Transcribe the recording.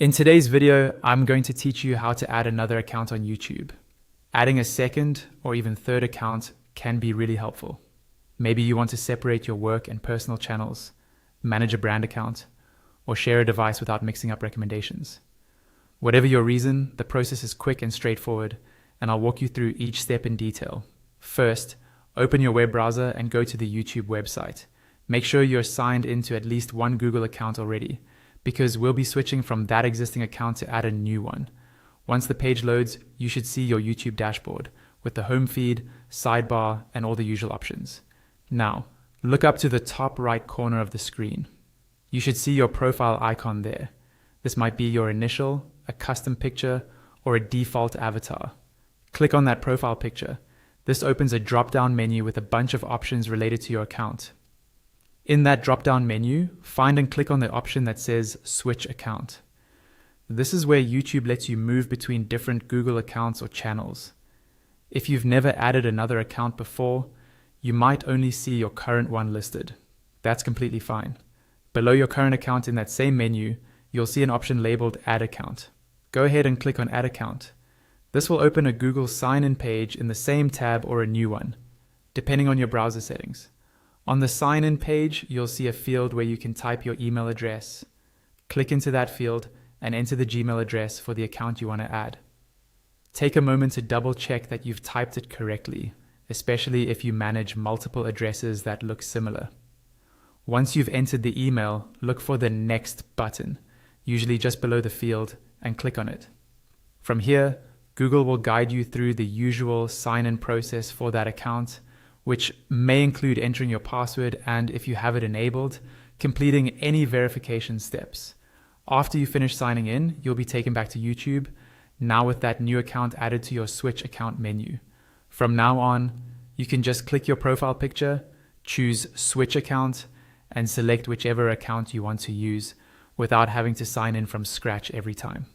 In today's video, I'm going to teach you how to add another account on YouTube. Adding a second or even third account can be really helpful. Maybe you want to separate your work and personal channels, manage a brand account, or share a device without mixing up recommendations. Whatever your reason, the process is quick and straightforward, and I'll walk you through each step in detail. First, open your web browser and go to the YouTube website. Make sure you're signed into at least one Google account already, because we'll be switching from that existing account to add a new one. Once the page loads, you should see your YouTube dashboard with the home feed, sidebar, and all the usual options. Now, look up to the top right corner of the screen. You should see your profile icon there. This might be your initial, a custom picture, or a default avatar. Click on that profile picture. This opens a drop-down menu with a bunch of options related to your account. In that drop-down menu, find and click on the option that says Switch Account. This is where YouTube lets you move between different Google accounts or channels. If you've never added another account before, you might only see your current one listed. That's completely fine. Below your current account in that same menu, you'll see an option labeled Add Account. Go ahead and click on Add Account. This will open a Google sign-in page in the same tab or a new one, depending on your browser settings. On the sign-in page, you'll see a field where you can type your email address. Click into that field and enter the Gmail address for the account you want to add. Take a moment to double check that you've typed it correctly, especially if you manage multiple addresses that look similar. Once you've entered the email, look for the Next button, usually just below the field, and click on it. From here, Google will guide you through the usual sign-in process for that account, which may include entering your password and, if you have it enabled, completing any verification steps. After you finish signing in, you'll be taken back to YouTube, now with that new account added to your Switch Account menu. From now on, you can just click your profile picture, choose Switch Account, and select whichever account you want to use without having to sign in from scratch every time.